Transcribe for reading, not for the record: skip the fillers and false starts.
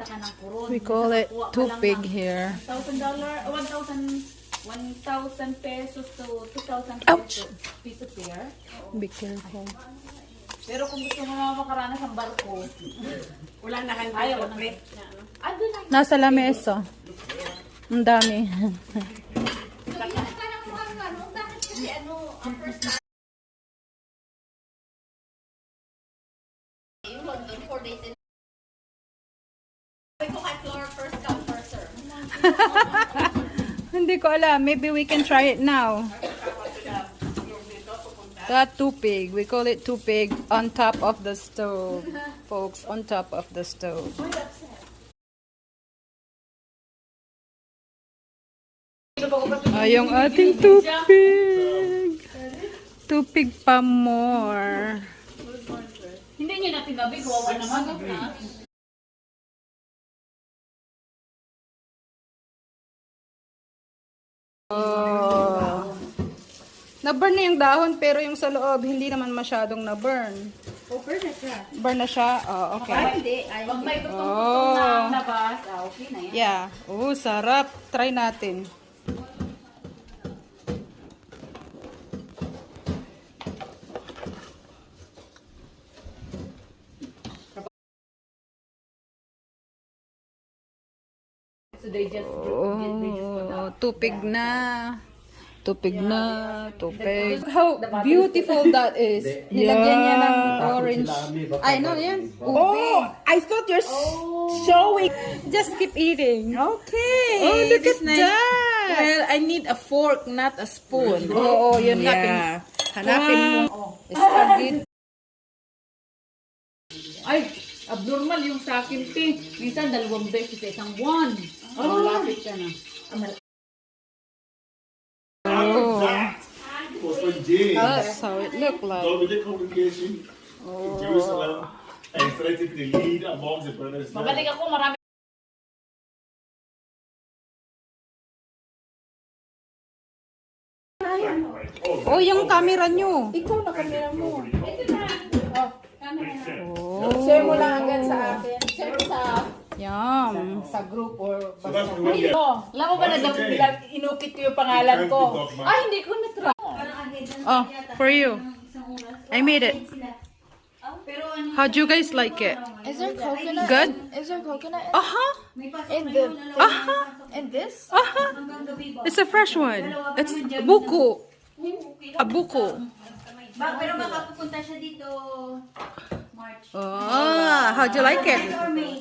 ka ng kuron. We call it tupig here. $1,000, 1,000 pesos to 2,000 Ouch! piso pair. Be careful. Pero kung gusto mo na makaranas ng barko, Wala na kayo ayaw ng ng rate. ando na. Nasa lamesa. Ang dami. Hindi ko alam. Maybe we can try it now. That tupig. We call it tupig on top of the stove. Folks, on top of the stove. Yung ating tupig. Tupig pa more. Hindi niyo na tinabi, kawawa naman. Ha? Oh. Na-burn na yung dahon pero yung sa loob hindi naman masyadong na-burn. Over na siya. Burn na siya? Oh, okay. Hindi. Pag may tutong-tutong na labas, okay na yan. Yeah. Oh, sarap. Try natin. So they just Oh, tupig na. Tupig na. Tupig. How beautiful that is. Nilagyan niya ng orange. Ay, no, yan. Oh, I thought you're showing. Just keep eating. Okay. Oh, look This at is nice. that. Well, I need a fork, not a spoon. Oo, yun Yeah. hanapin mo. Spaghetti. Ay, abnormal yung sa akin, te. Minsan 2 beses sa isang buwan. Oh, malapit ka na. Oh, Was from James. that's how it look like. So with the congregation in Jerusalem and selected the lead among the brothers. Magaling ako, marami. Oh, yung camera nyo. Ikaw na kamera mo. Oh, Share mo lang hanggang sa akin. Share mo yum. sa group or So that's the one. Alam mo ba na bilang inukit ko yung pangalan ko? Ay, hindi ko na-try. Oh, for you. I made it. How'd you guys like it? Is there coconut? Good? Is there coconut Uh-huh. in the Uh-huh. in this? Uh-huh. It's a fresh one. It's buko. A buko. Pero makapupunta siya dito March. Oh, how'd you like it? Or May.